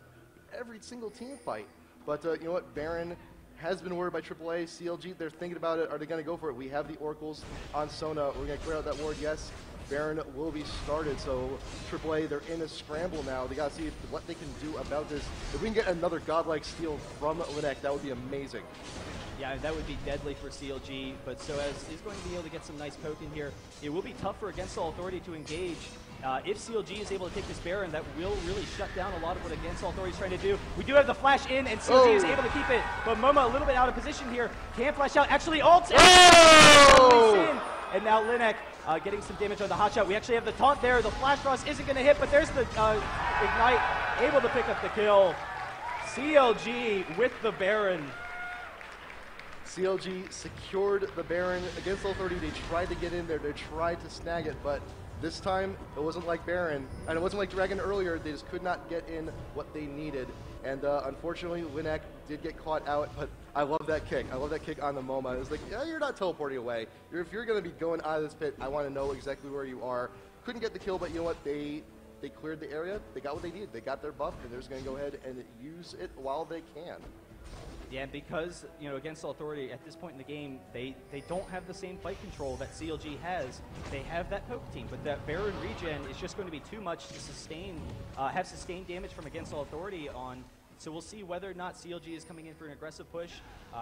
Every single team fight. But you know what? Baron has been worried by AAA. CLG, they're thinking about it. Are they going to go for it? We have the Oracles on Sona. We're going to clear out that ward. Yes, Baron will be started. So AAA, they're in a scramble now. They got to see what they can do about this. If we can get another godlike steal from Linek, that would be amazing. Yeah, that would be deadly for CLG, but Soaz is going to be able to get some nice poke in here. It will be tough for Against All Authority to engage. If CLG is able to take this Baron, that will really shut down a lot of what Against All Authority is trying to do. We do have the flash in, and CLG is able to keep it, but Moma a little bit out of position here. Can't flash out, actually ults, and now Linek getting some damage on the hotshot. We actually have the taunt there. The flash cross isn't going to hit, but there's the Ignite, able to pick up the kill. CLG with the Baron. CLG secured the Baron. Against All Authority, they tried to get in there. They tried to snag it, but this time it wasn't like Baron, and it wasn't like Dragon earlier. They just could not get in what they needed. And unfortunately, Linek did get caught out, but I love that kick. I love that kick on the MoMA. It's like, yeah, you're not teleporting away. If you're going to be going out of this pit, I want to know exactly where you are. Couldn't get the kill, but you know what? They cleared the area. They got what they needed. They got their buff, and they're just going to go ahead and use it while they can. Yeah, and because, Against All Authority, at this point in the game, they don't have the same fight control that CLG has. They have that poke team, but that Baron regen is just going to be too much to sustain, have sustained damage from Against All Authority on. So we'll see whether or not CLG is coming in for an aggressive push.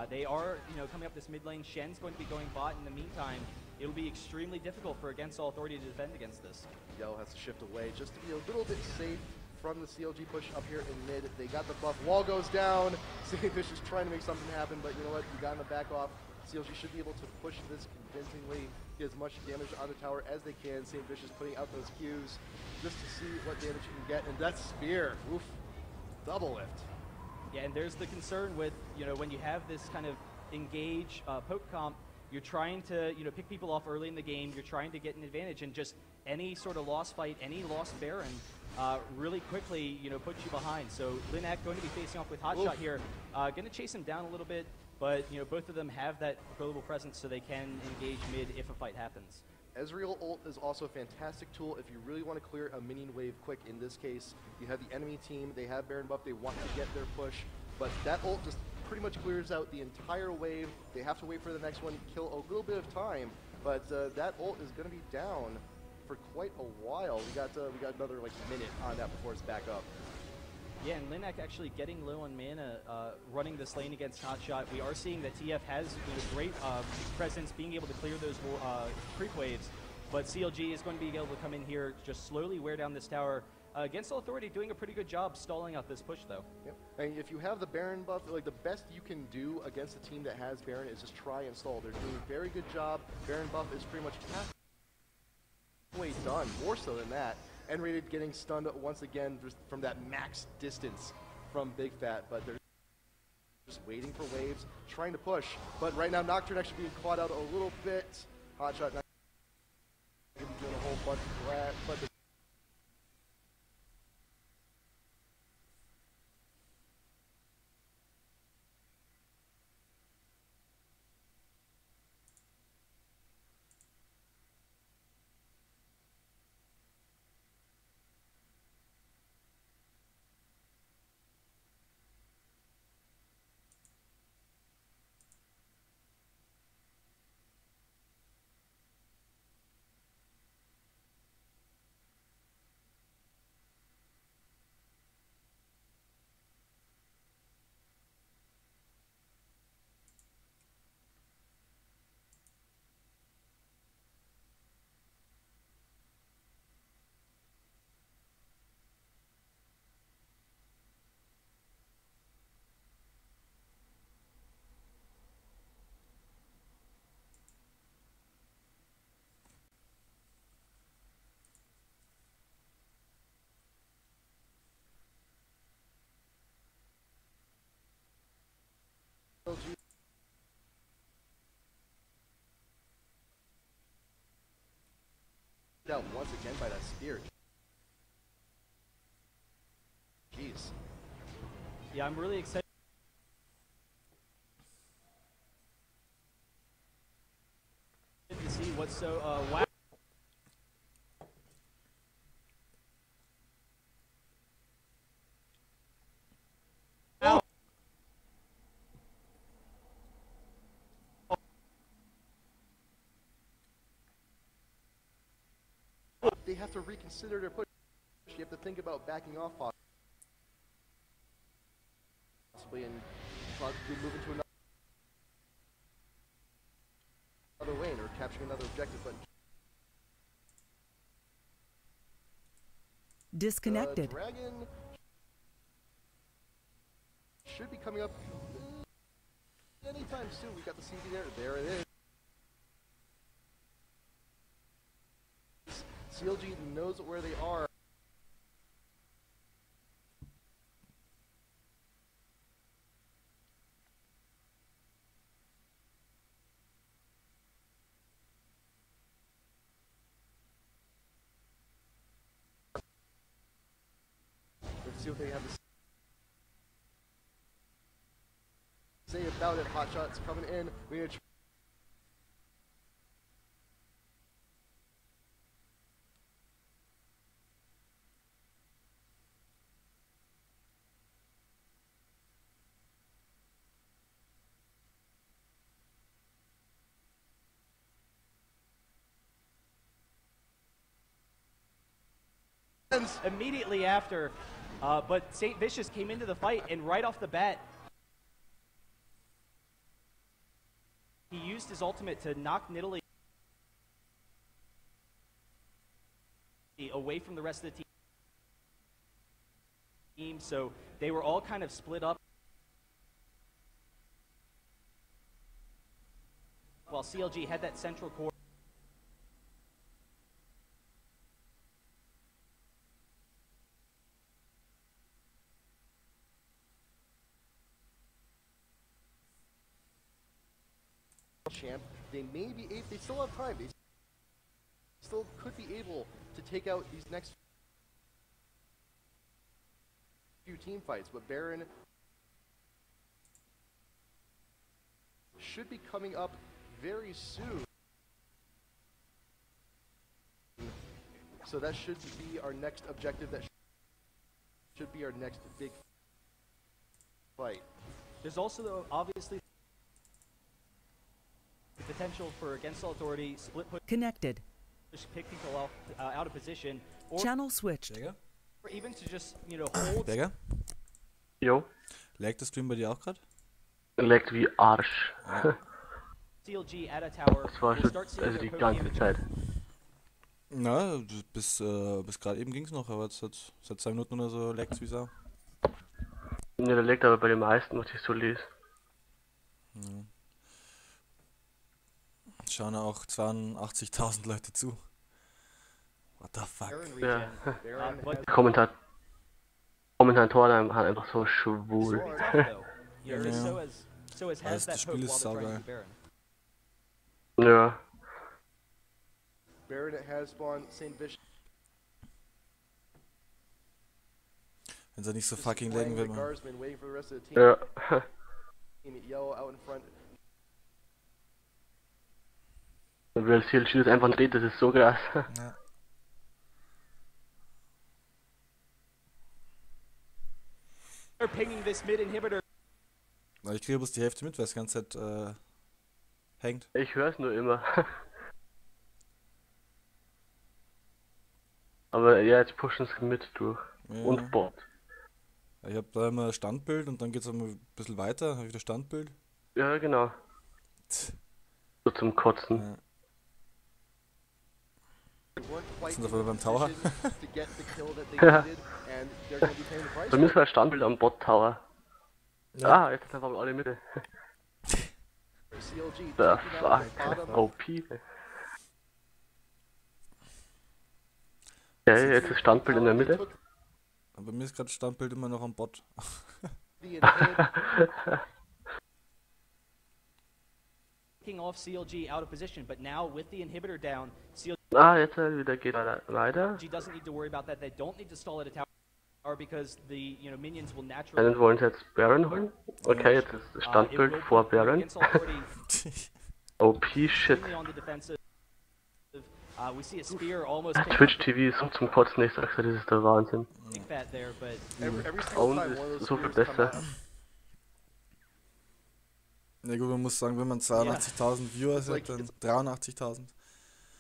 They are, coming up this mid lane. Shen's going to be going bot in the meantime. It'll be extremely difficult for Against All Authority to defend against this. Yellow has to shift away just to be a little bit safe from the CLG push up here in mid. They got the buff. Wall goes down. St. Vicious trying to make something happen, but you know what? You got him to back off. CLG should be able to push this convincingly, get as much damage on the tower as they can. St. Vicious putting out those Qs just to see what damage you can get. And that spear, oof, double lift. Yeah, and there's the concern with, when you have this kind of engage poke comp, you're trying to, pick people off early in the game. You're trying to get an advantage, and just any sort of lost fight, any lost Baron, really quickly, puts you behind. So Linek going to be facing off with Hotshot here. Going to chase him down a little bit, but both of them have that global presence, so they can engage mid if a fight happens. Ezreal ult is also a fantastic tool if you really want to clear a minion wave quick. In this case, you have the enemy team, they have Baron buff, they want to get their push, but that ult just pretty much clears out the entire wave. They have to wait for the next one, kill a little bit of time, but that ult is going to be down for quite a while. We got another minute on that before it's back up. Yeah, and Linek actually getting low on mana, running this lane against Hotshot. We are seeing that TF has great presence, being able to clear those creep waves, but CLG is going to be able to come in here, just slowly wear down this tower. Against All Authority doing a pretty good job stalling out this push, though. Yep. And if you have the Baron buff, the best you can do against a team that has Baron is just try and stall. They're doing a very good job. Baron buff is pretty much halfway done, more so than that. N-rated getting stunned once again just from that max distance from Big Fat, but they're just waiting for waves, trying to push. But right now, Nocturne actually being caught out a little bit. Hotshot not doing a whole bunch of that, but the out once again by that spear. Jeez. Yeah, I'm really excited to see what's so wow. They have to reconsider their push. You have to think about backing off possibly and possibly moving to another lane or capturing another objective. But disconnected. Dragon should be coming up anytime soon. We got the CV there. There it is. CLG knows where they are. Let's see what they have to say about it. Hot shots coming in. We're gonna Immediately after, but St. Vicious came into the fight, and right off the bat, he used his ultimate to knock Nidalee away from the rest of the team, so they were all kind of split up, while CLG had that central core. Champ, they may be able, they still have time, they still could be able to take out these next few team fights, but Baron should be coming up very soon. So that should be our next objective, that should be our next big fight. There's also, obviously, the potential for Against All Authority, split push, Connected. pick people off, out of position, or Channel switched. or even to just, hold. Digga, Jo, laggt der Stream bei dir auch gerade? leckt wie Arsch. CLG at a tower. Das war We'll schon, start seeing also their die post-game ganze Zeit. Na, bis gerade eben ging's noch, aber jetzt seit 2 Minuten oder so laggt es wie Sau. Ne, der leckt aber bei den meisten, was ich so lese. Ja. Schauen auch 82.000 Leute zu. What the fuck? Baron Ja. regen. Baron But- has Kommentatoren haben einfach so schwul. It's tough, though. Yeah. So has Das that Spiel hope ist while they're trying saugeil. to Baron. Ja, Baron has spawned St. Vicious. Wenn sie nicht so Just fucking playing laggen will, the man. guardsman, waiting for the rest of the team. ja. Team Yellow out in front. Und weil CLG das einfach dreht, das ist so krass. Ja. They're pinging this mid inhibitor. Aber ich kriege bloß die Hälfte mit, weil es die ganze Zeit hängt. Ich höre es nur immer. Aber ja, jetzt pushen sie mit durch. Ja. Und Bot. Ich habe da immer Standbild und dann geht es ein bisschen weiter, habe ich wieder Standbild. Ja, genau. Tch. So zum Kotzen. Ja. Weren't quite Sind wir in the beim Tower? position to get the kill that they Ja. needed, and they're going to be paying the price. Bei mir ist halt Standbild am Bot Tower. Ja. Ah, jetzt sind einfach alle Mitte. CLG The taking out the fuck? bottom. OP. Okay, jetzt ist Standbild in der They Mitte. took Aber bei mir ist gerade Standbild immer noch am Bot. the intent, picking off CLG out of position, but now with the inhibitor down, CLG Jetzt wieder geht weiter. doesn't need to worry about that. They don't need to stall at a tower because the minions will naturally. Dann wollen sie jetzt Baron holen. Okay, jetzt ist das Standbild vor Baron. Against Authority, OP Shit. extremely on the defensive. We see a spear almost Twitch TV ist so zum Kotzen, ich sag's dir, das ist der Wahnsinn. big fat there, but Every single Own time one of those ist so viel spears come besser. out, Ja gut, man muss sagen, wenn man 82.000 Viewers Like, hat, dann 83.000.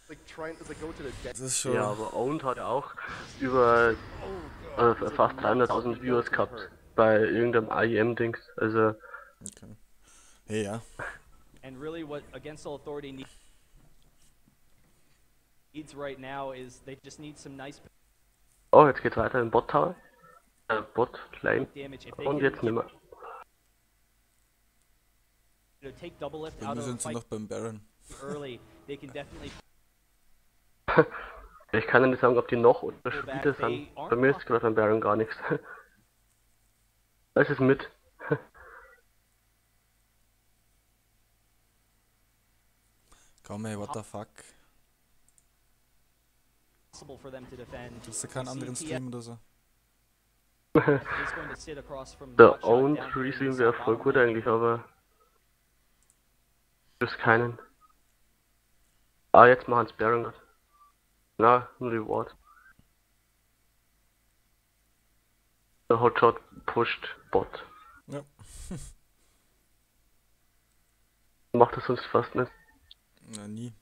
it's like go to the dead. Das ist schon... Ja, aber Owned hat ja auch über fast 300.000 Viewers gehabt bei irgendeinem IEM-Dings, also... Okay. Hey, ja. and really what against all authority needs right now is they just need some nice Oh, jetzt geht's weiter im Bot Tower. Bot Lane. damage. If they Und can jetzt nimmer. take double lift Bei out mir of the sind sie fight noch beim Baron. early, they can definitely Ich kann ja nicht sagen, ob die noch oder pull schon back. wieder They sind. aren't Bei mir ist gerade beim Baron gar nichts. Das ist mit. Komm ey, what the fuck. possible for them to defend. Hast du keinen We see anderen TF Stream oder so? is going to sit across from Der Hotshot Owned down here in Resume the wäre bottom voll gut lane. eigentlich, aber... Ist keinen. Ah, jetzt machen's Baron grad. Na, ein Reward. Der Hotshot pusht Bot. Ja. Macht das sonst fast nicht. Na, nie.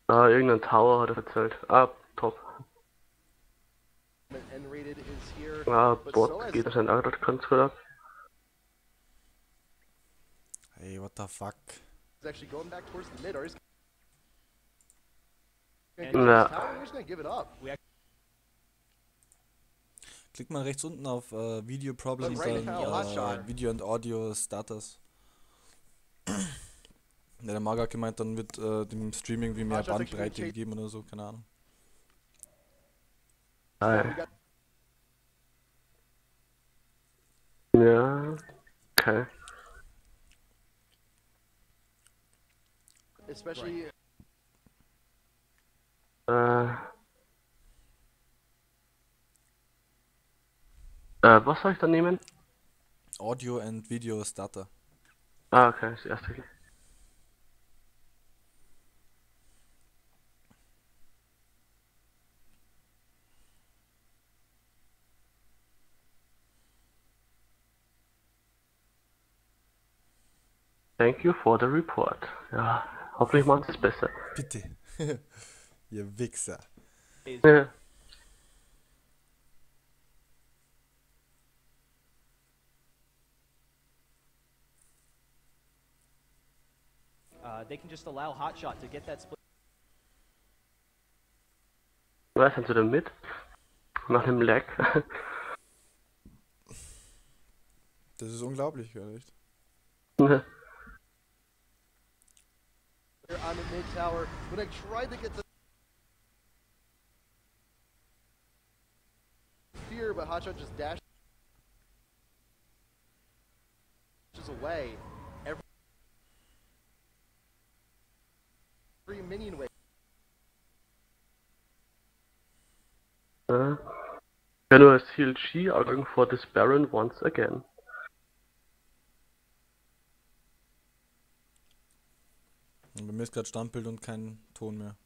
Ah, irgendein Tower hat er erzählt. Ah, top. N-rated is here, Ah, but so Bot has geht anscheinend auch gerade ganz gut ab. Hey, what the fuck. is actually going back towards the mid. Or he's And gonna Ja. tower, he's gonna give it up. Klick mal rechts unten auf Video Problems, Right dann now, Hotshot. Video and Audio Status. Ja, der Marc hat gemeint, dann wird dem Stream irgendwie mehr Hotshot's actually Bandbreite gonna gegeben oder so, keine Ahnung. Ah, ja. Okay. Especially Was soll ich dann nehmen? Audio and Video Starter. Ah, okay, das erste. Thank you for the report. Ja, hoffentlich machen sie es besser. Bitte. Ihr Wichser. Ja. They can just allow Hotshot to get that split. Was sind sie denn mit? Nach dem Lag. Das ist unglaublich, ja, echt. they're on the mid tower. When I tried to get the spear, but Hotshot just dashes away. Every minion wave. Can a CLG arguing for this Baron once again? Und bei mir ist gerade Standbild und kein Ton mehr.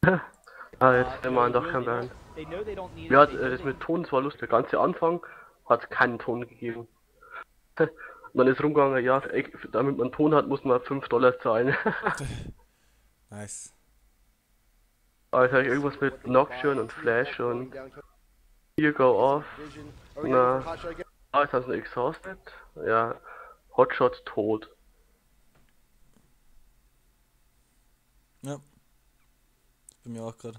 Jetzt nehmen wir doch keinen Baron. They know they don't need Ja, it. They know das they- mit Ton, das war lustig. Der ganze Anfang hat es keinen Ton gegeben. Und dann ist rumgegangen, ja, damit man Ton hat, muss man $5 zahlen. Nice. Also irgendwas mit Nocturne und Flash und Here Go Off. Vision. Are we Nah. going for Hotshot again? Jetzt haben sie Exhausted. Ja, Hotshot tot. Ja. Das ist bei mir auch gerade.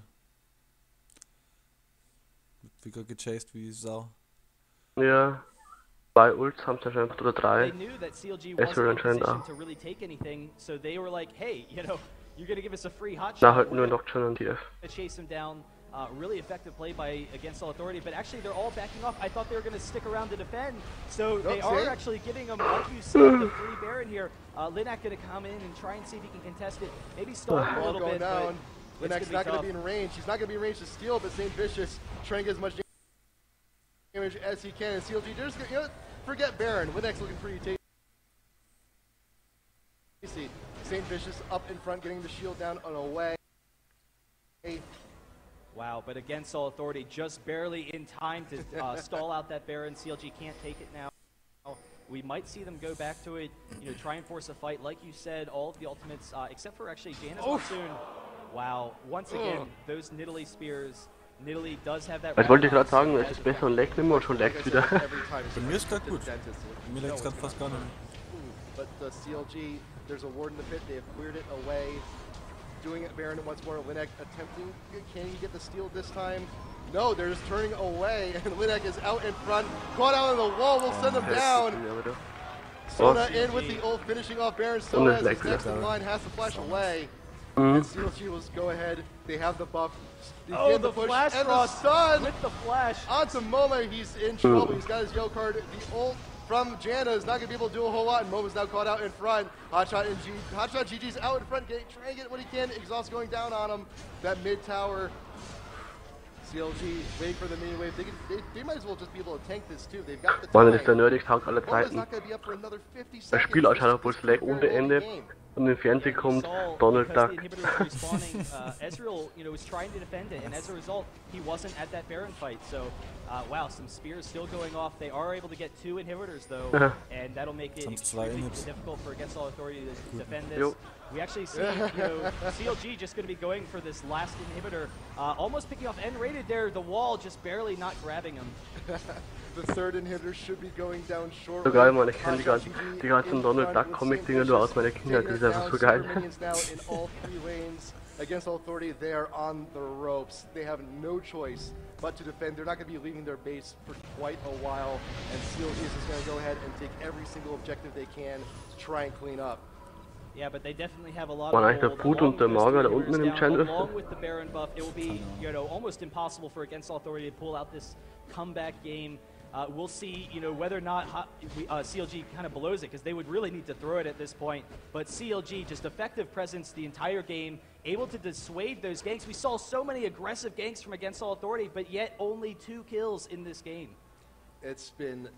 Wird wieder gechased wie Sau. Ja, 2 Ults haben sie anscheinend, oder They 3. knew that CLG Es wasn't will in anscheinend position auch. to really take anything, so they were like, hey, you're gonna give us a free Hotshot. Na, halt we're nur gonna Nocturne und TF. chase him down. Really effective play by Against All Authority, but actually they're all backing off. I thought they were going to stick around to defend, so they are actually giving them, like you said, the free Baron here. Linak going to come in and try and see if he can contest it. Maybe stall him a little bit, down. but Linak's not going to be in range. He's not going to be in range to steal, but St. Vicious trying to get as much damage as he can. And CLG, just forget Baron. Linak's looking pretty tasty. St. Vicious up in front, getting the shield down and away. Wow, but Against All Authority just barely in time to stall out that Baron. CLG can't take it now. We might see them go back to it, try and force a fight. Like you said, all of the ultimates, except for actually Janus Monsoon. Wow, once again, those Nidalee spears. Nidalee does have that. Ich wollte gerade sagen, es ist besser und leckt nimmer und schon leckt wieder. Bei mir ist gerade gut. Bei mir leckt gerade fast gar nicht. But the CLG, there's a ward in the pit. They have cleared it away. Doing it Baron once more. Linak attempting. Can he get the steal this time? No, they're just turning away, and Linak is out in front. Caught out on the wall, will send him down. Sona in with the ult, finishing off Baron. Sona is next in line, has to flash away. And CLG will go ahead. They have the buff. Oh, the push flash and cross the stun with the flash. onto Moma. He's in trouble. He's got his yellow card. The ult from Janna is not going to be able to do a whole lot, and Moma's now caught out in front. Hotshot GG's out in front, trying to get what he can. Exhaust going down on him. That mid tower. CLG waiting for the mini wave. They might as well just be able to tank this too. They've got the time. Mann, das ist der nerdigste Tag aller Zeiten. Das Spiel anscheinend, obwohl es lag ohne Ende. Und im Fernsehen kommt Donald Duck. Ezreal, was trying to defend it, and as a result, he wasn't at that Baron fight. So, wow, some spears still going off. They are able to get 2 inhibitors though, and that'll make it extremely difficult for Against All Authority to defend this. We actually see, CLG just going to be going for this last inhibitor, almost picking off N-rated there. The wall just barely not grabbing him. The third inhibitor should be going down shortly. So geil, Mann, ich kenne die ganzen Donald Duck Comic-Dinger nur aus meiner Kindheit, das ist einfach so geil. Against All Authority, they are on the ropes. They have no choice but to defend. They're not going to be leaving their base for quite a while, and CLG is just going to go ahead and take every single objective they can to try and clean up. Yeah, but they definitely have a lot Man, of eigentlich der Food und der Mager da unten in dem Channel. Along with the Baron buff, it will be, almost impossible for Against All Authority to pull out this comeback game. We'll see, whether or not CLG kind of blows it, because they would really need to throw it at this point. But CLG, just effective presence the entire game, able to dissuade those ganks. We saw so many aggressive ganks from Against All Authority, but yet only 2 kills in this game. It's been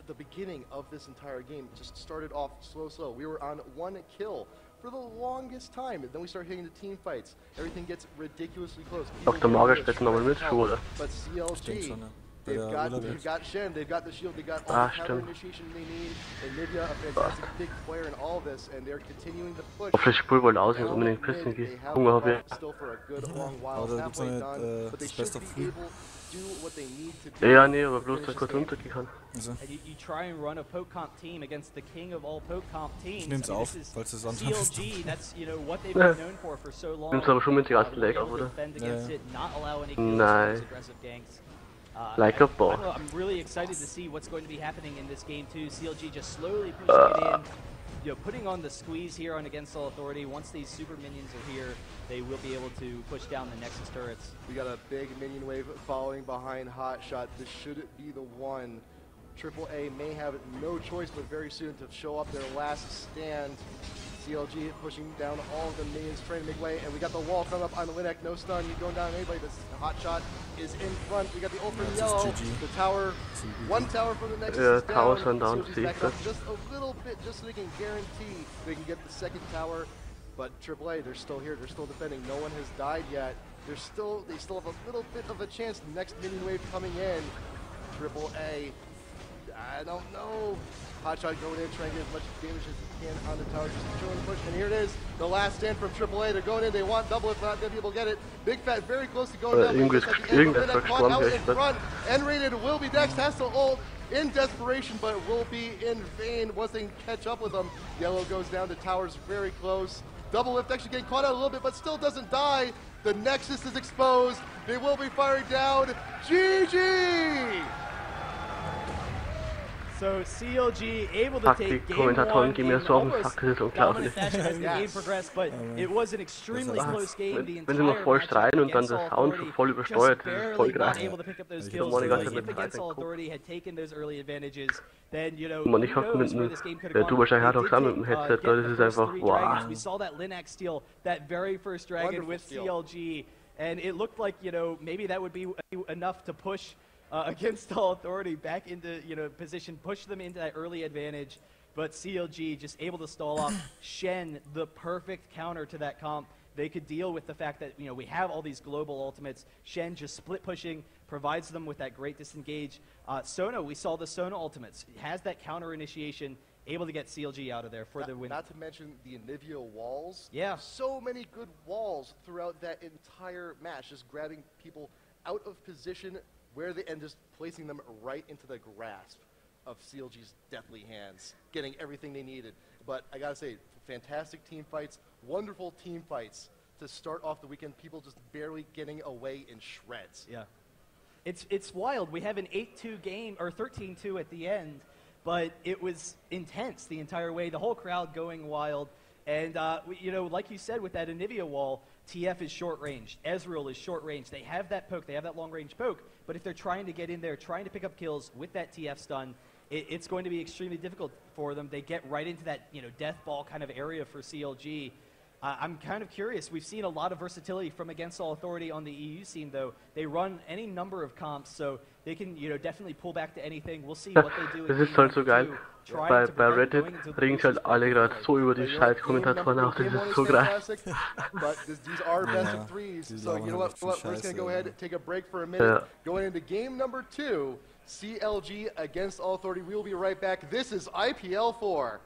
the beginning of this entire game just started off slow. We were on 1 kill for the longest time, and then we start hitting the team fights. Everything gets ridiculously close. Dr. Mager steht nochmal mit, oder? But CLG, they've got Shen, they've got the shield, they got all the counter initiation they need. And Nivea, a fantastic big player in all this, and they're continuing to push. Auf ich spule wohl aus, ich unbedingt pissen gehe. Hunger habe ich. Still for a good long while, halfway done, but they should be able to do what they need to do. Ja, nee, aber bloß, dass ich kurz runtergehen kann. You try and run a poke comp team against the king of all poke comp teams. Ich nehm's auf, falls es anfängt. CLG, that's what they've been known for so long. Nimm's aber schon mit den ganzen Lag auf, oder? Nein. Like a ball. I'm really excited to see what's going to be happening in this game too. CLG just slowly pushing it in, putting on the squeeze here on Against All Authority. Once these super minions are here, they will be able to push down the Nexus turrets. We got a big minion wave following behind Hotshot. This should be the one. AAA may have no choice but very soon to show up their last stand. CLG pushing down all of the minions, trying to make way, and we got the wall coming up on the Linak. No stun, you going down anybody. This Hotshot is in front. We got the ult from yellow. The tower, one tower from the Nexus is down. CLG's back up just a little bit, just so they can guarantee they can get the second tower. But AAA, they're still here. They're still defending. No one has died yet. They still have a little bit of a chance. The next minion wave coming in. AAA. I don't know. Hotshot going in, trying to get as much damage as he can on the tower, just showing the push. And here it is, the last stand from AAA. They're going in, they want double, if not, they'll be able to get it. Big Fat very close to going down. N-rated will be next, has to ult in desperation, but will be in vain once they can catch up with them. Yellow goes down, the tower's very close. Double lift actually getting caught out a little bit, but still doesn't die. The Nexus is exposed. They will be firing down. GG! So CLG able to Fuck, take die game Kommentatoren one gehen mir in so auf den almost Sack, das ist dominant unglaublich. fashion as the game progressed, but it was an extremely close game. The Wenn sie noch entire voll matchup streiten und dann against der All Sound so Authority voll just übersteuert, das ist voll barely not geil. able to pick up those Ich kills Mann, die ganze early. Zeit If mit against Hype All gucken. Authority had taken those early advantages, then you know Man, who ich hoffe knows mit where dem, this game could have gone. du wahrscheinlich They halt auch did zusammen mit dem take, Headset, get da, das the ist first einfach, 3 wow. dragons. We saw that Linak steal that very first dragon Wonderful with steal. CLG, and it looked like, you know, maybe that would be enough to push against All Authority back into, you know, position, push them into that early advantage. But CLG just able to stall off Shen, the perfect counter to that comp. They could deal with the fact that, you know, we have all these global ultimates. Shen just split pushing, provides them with that great disengage. Sona, we saw the Sona ultimates. Has that counter initiation, able to get CLG out of there for the win. Not to mention the Anivia walls. Yeah. So many good walls throughout that entire match, just grabbing people out of position where they and just placing them right into the grasp of CLG's deathly hands, getting everything they needed. But I gotta say, fantastic team fights, wonderful team fights to start off the weekend. People just barely getting away in shreds. Yeah. It's wild. We have an 8-2 game, or 13-2 at the end, but it was intense the entire way. The whole crowd going wild. And, you know, like you said, with that Anivia wall, TF is short-ranged. Ezreal is short-ranged. They have that poke. They have that long-range poke. But if they're trying to get in there, trying to pick up kills with that TF stun, it's going to be extremely difficult for them. They get right into that, you know, death ball kind of area for CLG. I'm kind of curious. We've seen a lot of versatility from Against All Authority on the EU scene, though. They run any number of comps, so they can, you know, definitely pull back to anything. We'll see what they do. Das ist halt so geil. Bei Reddit regen sich halt alle gerade so über die scheiß Kommentatoren auf, das ist so geil. But these are best of threes, so you know what? We're just gonna go ahead and take a break for a minute. Going into game number 2, CLG against All Authority. We will be right back. This is IPL4.